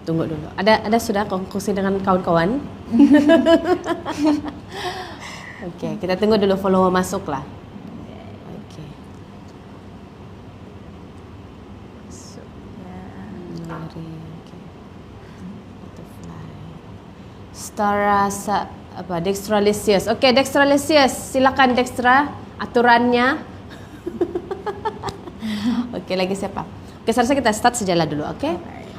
Tunggu dulu. Ada sudah kongsi dengan kawan-kawan? Oke, kita tunggu dulu follower masuk lah. Oke. Mari. Oke. Butterfly. Dextralicious. Oke, Dextralicious. Silakan Dextra aturannya. Oke, lagi siapa? Oke, seharusnya kita start sejalan dulu, oke?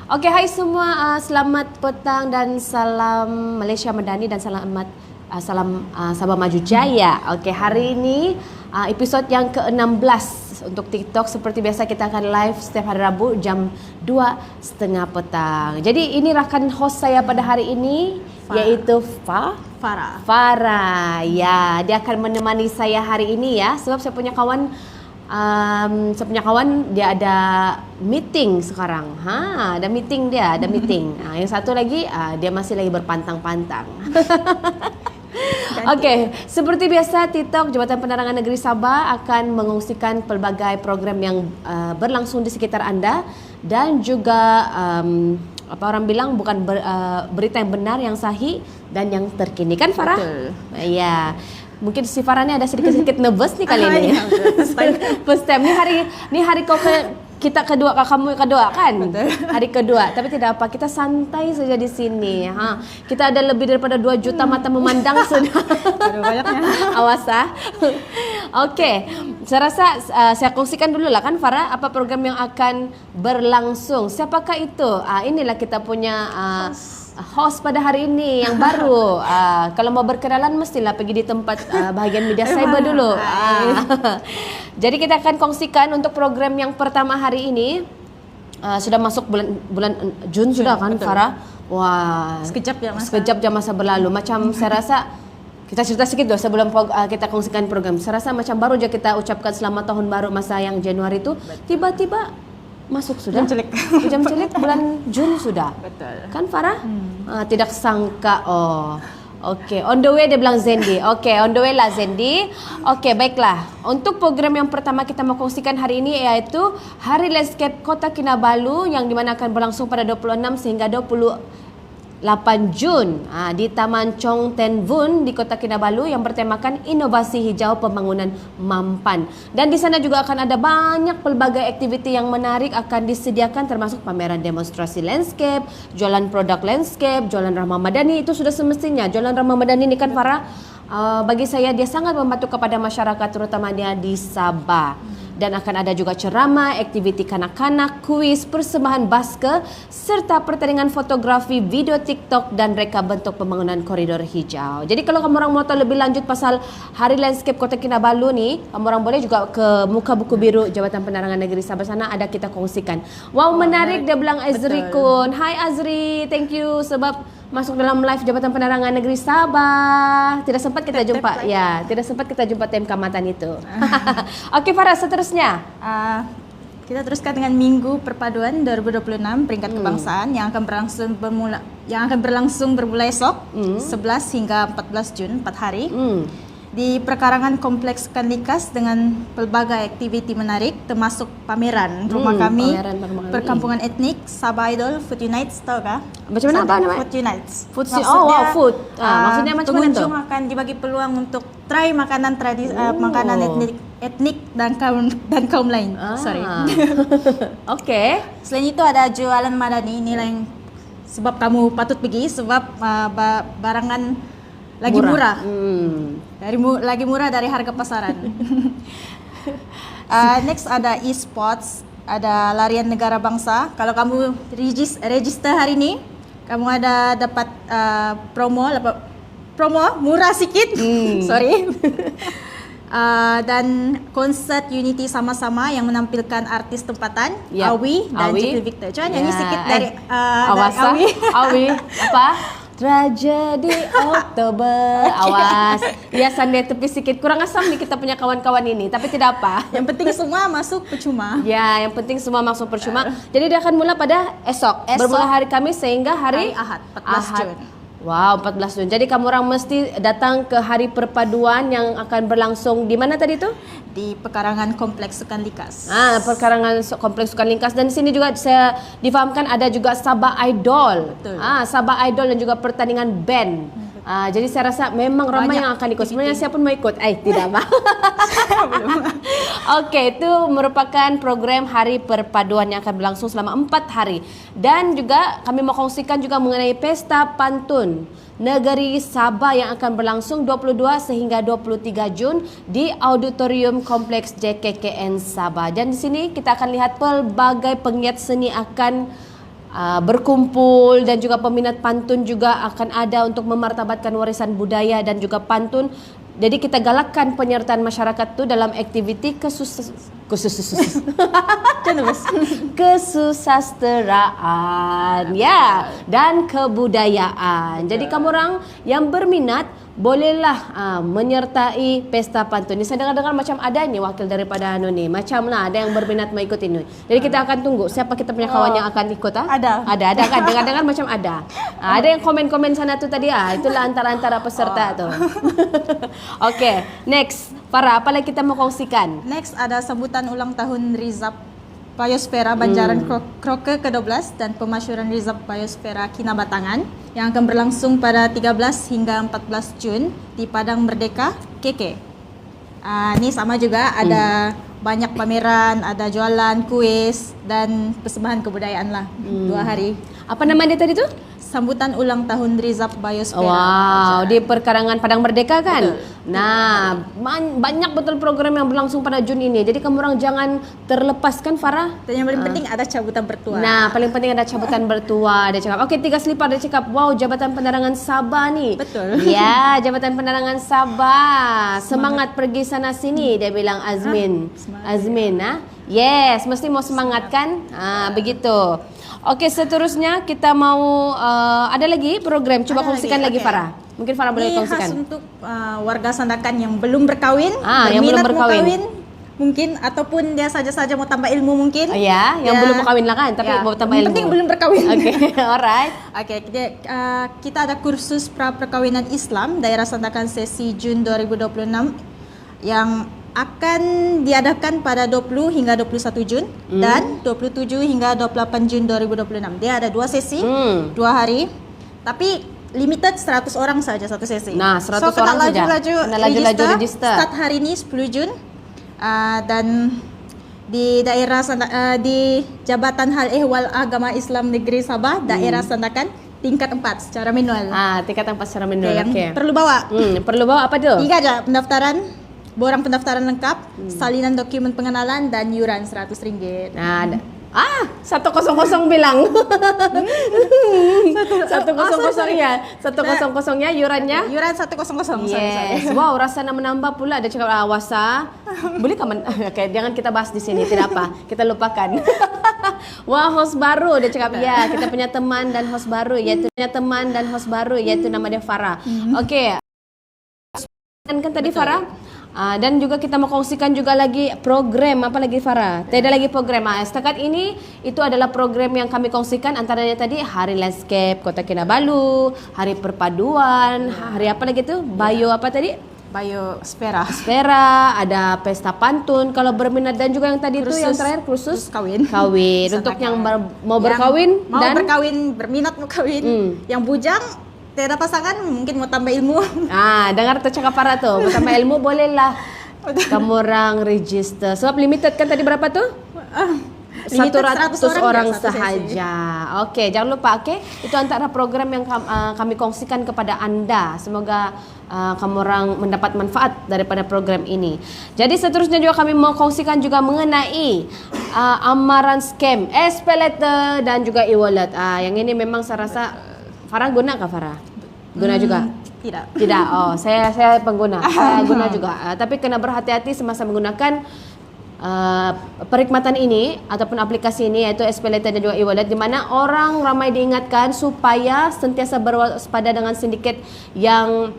Oke, hai semua, selamat petang dan salam Malaysia Madani dan salam Sabah Maju Jaya. Oke, hari ini episod yang ke-16 untuk TikTok. Seperti biasa kita akan live setiap hari Rabu jam 2:30 petang. Jadi ini rakan host saya pada hari ini yaitu Farah. Ya, dia akan menemani saya hari ini ya, sebab saya punya kawan dia ada meeting sekarang. Ada meeting. Yang satu lagi dia masih lagi berpantang-pantang. Oke, seperti biasa TikTok Jabatan Penerangan Negeri Sabah akan mengongsikan pelbagai program yang berlangsung di sekitar anda dan juga apa orang bilang bukan berita yang benar, yang sahih dan yang terkini, kan Farah? Betul. Ya. Mungkin si Farah ni ada sedikit nervous ni kali ni. First time. Ni hari kita kedua, kamu kedua kan? Betul. Hari kedua. Tapi tidak apa, kita santai saja di sini. Kita ada lebih daripada 2 juta mata memandang sudah. Aduh, banyaknya. Awas Okey. Saya rasa saya kongsikan dulu lah kan Farah, apa program yang akan berlangsung. Siapakah itu? Inilah kita punya host pada hari ini yang baru. Kalau mau berkenalan mestilah pergi di tempat bahagian media cyber dulu. Jadi kita akan kongsikan untuk program yang pertama hari ini. Sudah masuk bulan Jun sudah kan betul. Farah? Wah, sekejap je masa berlalu. Macam saya rasa kita cerita sedikit dulu sebelum kita kongsikan program. Saya rasa macam baru je kita ucapkan selamat tahun baru masa yang Januari itu. Tiba-tiba masuk sudah. Jam celik bulan Jun sudah. Betul. Kan Farah? Tidak sangka. Okey, on the way dia bilang Zendi. Okey, on the way lah Zendi. Okey, baiklah. Untuk program yang pertama kita mau kongsikan hari ini iaitu Hari Landscape Kota Kinabalu yang dimana akan berlangsung pada 26 sehingga 28 Jun di Taman Chong Ten Vun di Kota Kinabalu yang bertemakan Inovasi Hijau Pembangunan Mampan. Dan di sana juga akan ada banyak pelbagai aktiviti yang menarik akan disediakan, termasuk pameran demonstrasi landscape, jualan produk landscape, jualan ramah madani. Itu sudah semestinya. Jualan ramah madani ini kan Farah, bagi saya dia sangat membantu kepada masyarakat terutamanya di Sabah. Dan akan ada juga ceramah, aktiviti kanak-kanak, kuis, persembahan baske, serta pertandingan fotografi, video TikTok dan reka bentuk pembangunan koridor hijau. Jadi kalau kamu orang mau tahu lebih lanjut pasal Hari Landscape Kota Kinabalu ni, kamu orang boleh juga ke muka buku biru Jabatan Penerangan Negeri Sabah, sana ada kita kongsikan. Wow, menarik dia bilang Azri Kun. Hai Azri, thank you sebab masuk dalam live Jabatan Penerangan Negeri Sabah. Tidak sempat kita jumpa. Ya, tidak sempat kita jumpa tim kamatan itu. Okey Farah, seterusnya. Kita teruskan dengan Minggu Perpaduan 2026 peringkat kebangsaan yang akan berlangsung bermula esok 11 hingga 14 Jun, 4 hari. Di perkarangan Kompleks Kandikas dengan pelbagai aktiviti menarik termasuk pameran rumah kami, perkampungan etnik, Sabah Idol, Food Unites, tahu kah? Macam mana apa namanya? Food Unites. Food. Food. Maksudnya macam mana tu? Pengunjung akan dibagi peluang untuk try makanan makanan etnik dan kaum lain. Okey. Selain itu ada jualan madani, inilah yang sebab kamu patut pergi sebab barangan lagi murah. Lagi murah dari harga pasaran. Next ada e-sports, ada larian negara bangsa. Kalau kamu register hari ini, kamu ada dapat promo murah sikit. Sorry. Dan konsert Unity sama-sama yang menampilkan artis tempatan, Awi dan Jekil Victor. Coba nyanyi sikit dari Awi. Apa? Tragedi Oktober. Awas. Ya sandai tepi sikit. Kurang asam nih kita punya kawan-kawan ini. Tapi tidak apa. Yang penting semua masuk percuma. Ya, yang penting semua masuk percuma. Jadi dia akan mula pada esok. Bermula hari Kamis sehingga hari Ahad, 14 Jun. Wow, 14 Jun. Jadi kamu orang mesti datang ke hari perpaduan yang akan berlangsung di mana tadi tu? Di pekarangan Kompleks Sukan Likas. Perkarangan Kompleks Sukan Lingkas, dan di sini juga saya difahamkan ada juga Sabah Idol. Betul. Sabah Idol dan juga pertandingan band. Jadi saya rasa memang ramai Banyak yang akan ikut. Sebenarnya saya pun mau ikut. Tidak apa. Okey, itu merupakan program hari perpaduan yang akan berlangsung selama 4 hari. Dan juga kami mau kongsikan juga mengenai pesta pantun Negeri Sabah yang akan berlangsung 22 sehingga 23 Jun di Auditorium Kompleks JKKN Sabah. Dan di sini kita akan lihat pelbagai penggiat seni akan berkumpul, dan juga peminat pantun juga akan ada untuk memartabatkan warisan budaya dan juga pantun. Jadi kita galakkan penyertaan masyarakat tu dalam aktiviti kesusasteraan ya dan kebudayaan. Jadi kamu orang yang berminat bolehlah menyertai pesta pantun. Ni saya dengar-dengar macam ada ni wakil daripada ni. Macam lah ada yang berminat mau ikut ini. Jadi kita akan tunggu siapa kita punya kawan yang akan ikut Ada kan, dengar-dengar macam ada. Ada yang komen-komen sana tu tadi itulah antara-antara peserta tu. Okey, next. Farah, apa lagi kita mau kongsikan? Next ada sambutan ulang tahun Rizab Biosfera Banjaran Kroke ke-12 dan pemasyuran Rizab Biosfera Kinabatangan yang akan berlangsung pada 13 hingga 14 Jun di Padang Merdeka, KK. Ini sama juga ada banyak pameran, ada jualan kuis dan persembahan kebudayaan lah 2 hari. Apa nama dia tadi tu? Sambutan ulang tahun Rizab Biosfera. Wow, di perkarangan Padang Merdeka kan? Betul. Nah, banyak betul program yang berlangsung pada Jun ini. Jadi kamu orang jangan terlepaskan, Farah. Dan yang paling penting ada cabutan bertuah. Nah, paling penting ada cabutan bertuah. Dia cakap, okey, 3 selipar. Dia cakap, wow, Jabatan Penerangan Sabah ni. Betul. Ya, Jabatan Penerangan Sabah. Semangat pergi sana sini, dia bilang Azmin. Azmin, Yes, mesti mau semangat kan? Begitu. Okey, seterusnya kita mau ada lagi program. Coba Ada kongsikan lagi, lagi, Farah. Mungkin Farah boleh Ini kongsikan. khas untuk warga Sandakan yang belum berkahwin, yang belum berminat mau berkahwin. kahwin, mungkin ataupun dia saja-saja mau tambah ilmu mungkin. Ya, yang belum berkahwin lah kan, tapi mau tambah ilmu. Penting belum berkahwin. Okey, alright. Okey, kita ada kursus pra perkawinan Islam daerah Sandakan sesi Jun 2026 yang akan diadakan pada 20 hingga 21 Jun dan 27 hingga 28 Jun 2026. Dia ada 2 sesi, 2 hari. Tapi limited 100 orang saja satu sesi. Nah, 100 orang saja. Kena laju-laju register. Start hari ini 10 Jun. Dan di daerah di Jabatan Hal Ehwal Agama Islam Negeri Sabah, daerah Sandakan tingkat 4 secara manual. Tingkat 4 secara manual. Yang Okey. perlu bawa. Perlu bawa apa tu? 3 aja pendaftaran. Borang pendaftaran lengkap, salinan dokumen pengenalan dan yuran RM100. Nah, 100 bilang. 100-nya. 100-nya yurannya. Yuran 100. Yes. Wow, rasa nak menambah pula. Dia cakap wasa. Boleh kan? Okay, jangan kita bahas di sini. Tidak apa. Kita lupakan. Wah, host baru. Dia cakap, ya, kita punya teman dan host baru. Iaitu nama dia Farah. Okey. Kan tadi Farah? Dan juga kita mau kongsikan juga lagi program. Apa lagi Farah? Tidak lagi program. Setakat ini itu adalah program yang kami kongsikan. Antaranya tadi Hari Landscape Kota Kinabalu, Hari Perpaduan, hari apa lagi tu? Bio apa tadi? Biosfera. Ada pesta pantun kalau berminat, dan juga yang tadi itu yang terakhir kursus kawin. Untuk yang mau berkawin dan berkawin, berminat mau kawin. Yang bujang tiada pasangan mungkin mau tambah ilmu. Dengar tu cakap Farah tu, mau tambah ilmu bolehlah. Kamu orang register. Sebab limited kan tadi berapa tu? 100 orang sahaja. Okey, jangan lupa. Okey, itu antara program yang kami kongsikan kepada anda. Semoga kamu orang mendapat manfaat daripada program ini. Jadi seterusnya juga kami mau kongsikan juga mengenai amaran scam, SPayLater dan juga e-wallet. Yang ini memang saya rasa Farah guna kah Farah? Guna juga? Tidak. Oh, saya pengguna. Saya guna juga. Tapi kena berhati-hati semasa menggunakan perkhidmatan ini ataupun aplikasi ini, iaitu SPayLater dan juga e-wallet, di mana orang ramai diingatkan supaya sentiasa berwaspada dengan sindiket yang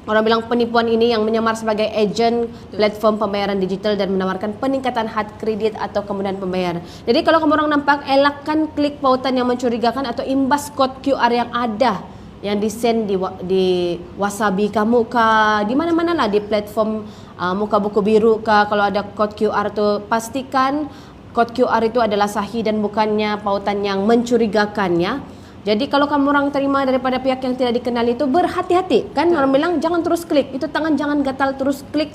orang bilang penipuan ini, yang menyamar sebagai ejen platform pembayaran digital dan menawarkan peningkatan had kredit atau kemudahan pembayar. Jadi kalau kamu orang nampak, elakkan klik pautan yang mencurigakan atau imbas kod QR yang ada yang di-send di Wasabi kamu kah, di mana-mana lah, di platform Muka Buku Biru kah, kalau ada kod QR tu pastikan kod QR itu adalah sahih dan bukannya pautan yang mencurigakan ya. Jadi kalau kamu orang terima daripada pihak yang tidak dikenal itu, berhati-hati kan. Orang bilang jangan terus klik, itu tangan jangan gatal terus klik,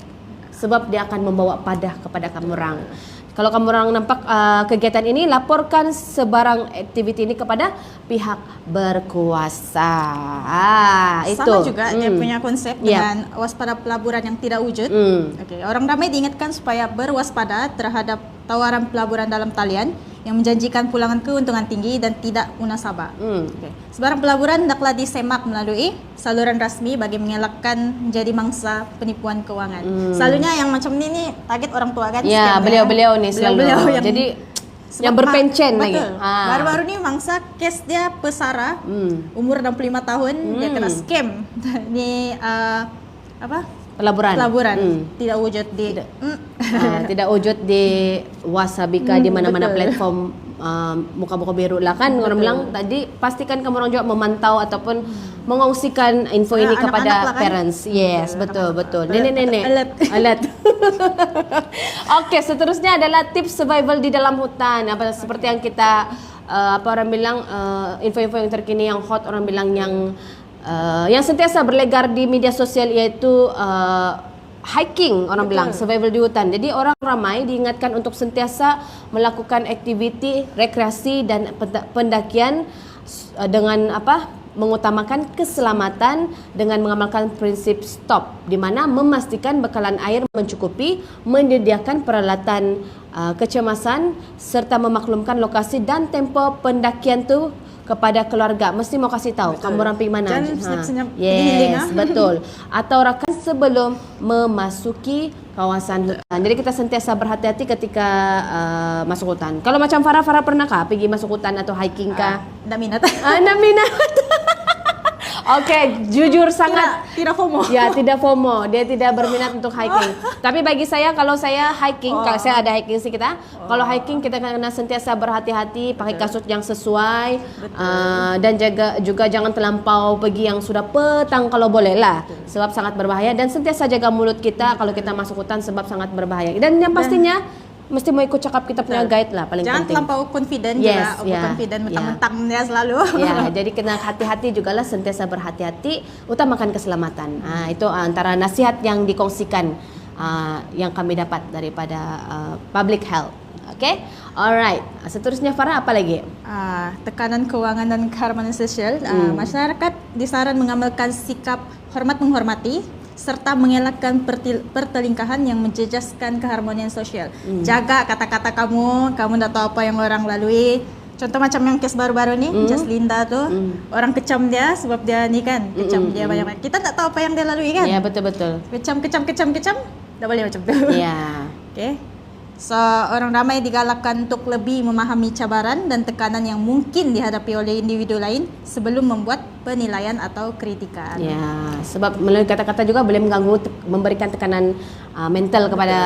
sebab dia akan membawa padah kepada kamu orang. Kalau kamu orang nampak kegiatan ini, laporkan sebarang aktiviti ini kepada pihak berkuasa. Itu. Sama juga dia punya konsep dengan waspada pelaburan yang tidak wujud. Okey, orang ramai diingatkan supaya berwaspada terhadap tawaran pelaburan dalam talian yang menjanjikan pulangan keuntungan tinggi dan tidak munasabah. Okay. Sebarang pelaburan hendaklah disemak melalui saluran rasmi bagi mengelakkan menjadi mangsa penipuan keuangan. Selalunya yang macam ini target orang tua kan? Ya, beliau-beliau nih selalu. Beliau yang jadi yang berpencen lagi. Baru-baru ni mangsa kes dia pesara, umur 65 tahun, dia kena scam. Ni apa? Pelaburan tidak wujud di tidak wujud di Wasabi di mana-mana platform Muka Buku Biru lah kan. Orang bilang tadi pastikan kamu orang juga memantau ataupun mengongsikan info ini kepada lah kan? Parents. Yes, betul. Nenek-nenek alert. Okey, seterusnya adalah tips survival di dalam hutan. Apa seperti yang kita orang bilang info-info yang terkini yang hot, orang bilang yang sentiasa berlegar di media sosial, iaitu hiking, orang bilang survival di hutan. Jadi orang ramai diingatkan untuk sentiasa melakukan aktiviti rekreasi dan pendakian dengan mengutamakan keselamatan dengan mengamalkan prinsip stop, di mana memastikan bekalan air mencukupi, menyediakan peralatan kecemasan serta memaklumkan lokasi dan tempo pendakian tu kepada keluarga. Mesti mau kasih tahu kamu orang pergi mana. Yes, betul. Atau rakan sebelum memasuki kawasan hutan. Jadi kita sentiasa berhati-hati ketika masuk hutan. Kalau macam Farah pernah kah pergi masuk hutan atau hiking kah? Tidak minat. Tidak minat. Okey, jujur sangat tidak FOMO. Ya, tidak FOMO. Dia tidak berminat untuk hiking. Tapi bagi saya, kalau saya hiking, kalau saya ada hiking sih kita. Kalau hiking kita kena sentiasa berhati-hati, pakai kasut yang sesuai, dan juga jangan terlampau pergi yang sudah petang kalau boleh lah, sebab sangat berbahaya. Dan sentiasa jaga mulut kita kalau kita masuk hutan, sebab sangat berbahaya. Dan yang pastinya mesti mau ikut cakap kita punya guide lah, paling jangan penting. Jangan terlampau confident juga, overconfident mentang-mentang dia selalu. Ya, jadi kena hati-hati jugalah, sentiasa berhati-hati, utamakan keselamatan. Itu antara nasihat yang dikongsikan yang kami dapat daripada public health. Okay, alright. Seterusnya Farah, apa lagi? Tekanan keuangan dan keharmonisan sosial. Masyarakat disaran mengamalkan sikap hormat menghormati serta mengelakkan pertelingkahan yang menjejaskan keharmonian sosial. Jaga kata-kata kamu tak tahu apa yang orang lalui. Contoh macam yang kes baru-baru ni, Just Linda tu, orang kecam dia sebab dia ni kan, kecam dia banyak. Kita tak tahu apa yang dia lalui kan? Ya, betul-betul. Kecam, tak boleh macam tu. Ya. Okay. So, orang ramai digalakkan untuk lebih memahami cabaran dan tekanan yang mungkin dihadapi oleh individu lain sebelum membuat penilaian atau kritikan. Ya, sebab melalui kata-kata juga boleh mengganggu, memberikan tekanan mental kepada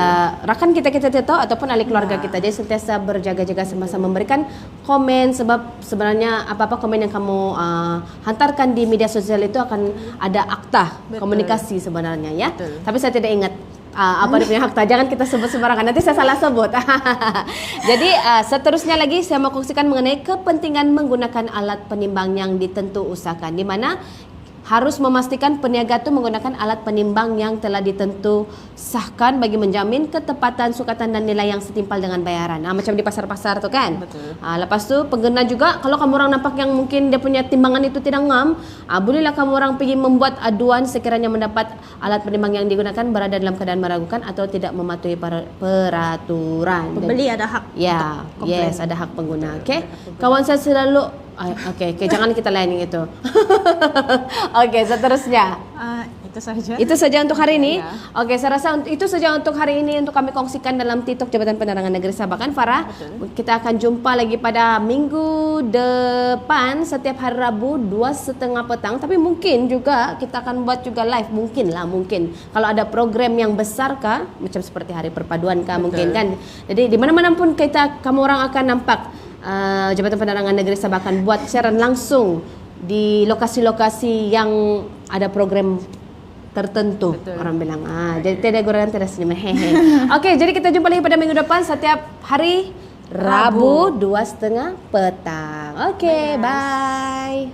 rakan kita tahu ataupun ahli keluarga kita. Jadi sentiasa berjaga-jaga semasa memberikan komen, sebab sebenarnya apa-apa komen yang kamu hantarkan di media sosial itu akan ada akta komunikasi sebenarnya ya. Tapi saya tidak ingat apa dia punya akta, jangan kita sebut sembarangan, nanti saya salah sebut. Jadi seterusnya lagi saya mau kongsikan mengenai kepentingan menggunakan alat penimbang yang ditentu usahakan, di mana harus memastikan peniaga itu menggunakan alat penimbang yang telah ditentu sahkan bagi menjamin ketepatan, sukatan dan nilai yang setimpal dengan bayaran. Macam di pasar-pasar tu kan. Betul. Lepas tu pengguna juga, kalau kamu orang nampak yang mungkin dia punya timbangan itu tidak ngam, bolehlah kamu orang pergi membuat aduan sekiranya mendapat alat penimbang yang digunakan berada dalam keadaan meragukan atau tidak mematuhi peraturan. Pembeli ada hak. Ya, yes, ada hak pengguna. Okey. Kawan saya selalu Okey, jangan kita lain yang itu. Okey, seterusnya. Itu saja. Itu saja untuk hari ini. Ya. Okey, saya rasa itu saja untuk hari ini untuk kami kongsikan dalam TikTok Jabatan Penerangan Negeri Sabah kan, Farah. Betul. Kita akan jumpa lagi pada minggu depan setiap hari Rabu 2:30 petang. Tapi mungkin juga kita akan buat juga live, mungkin. Kalau ada program yang besar kah, macam seperti hari perpaduan kah, mungkin kan. Jadi di mana-mana pun kamu orang akan nampak Jabatan Penerangan Negeri Sabah akan buat siaran langsung di lokasi-lokasi yang ada program tertentu. Betul. Orang bilang jadi tidak gorengan tidak senyum. Hehe. Oke, jadi kita jumpa lagi pada minggu depan setiap hari Rabu 2:30 petang. Oke, bye.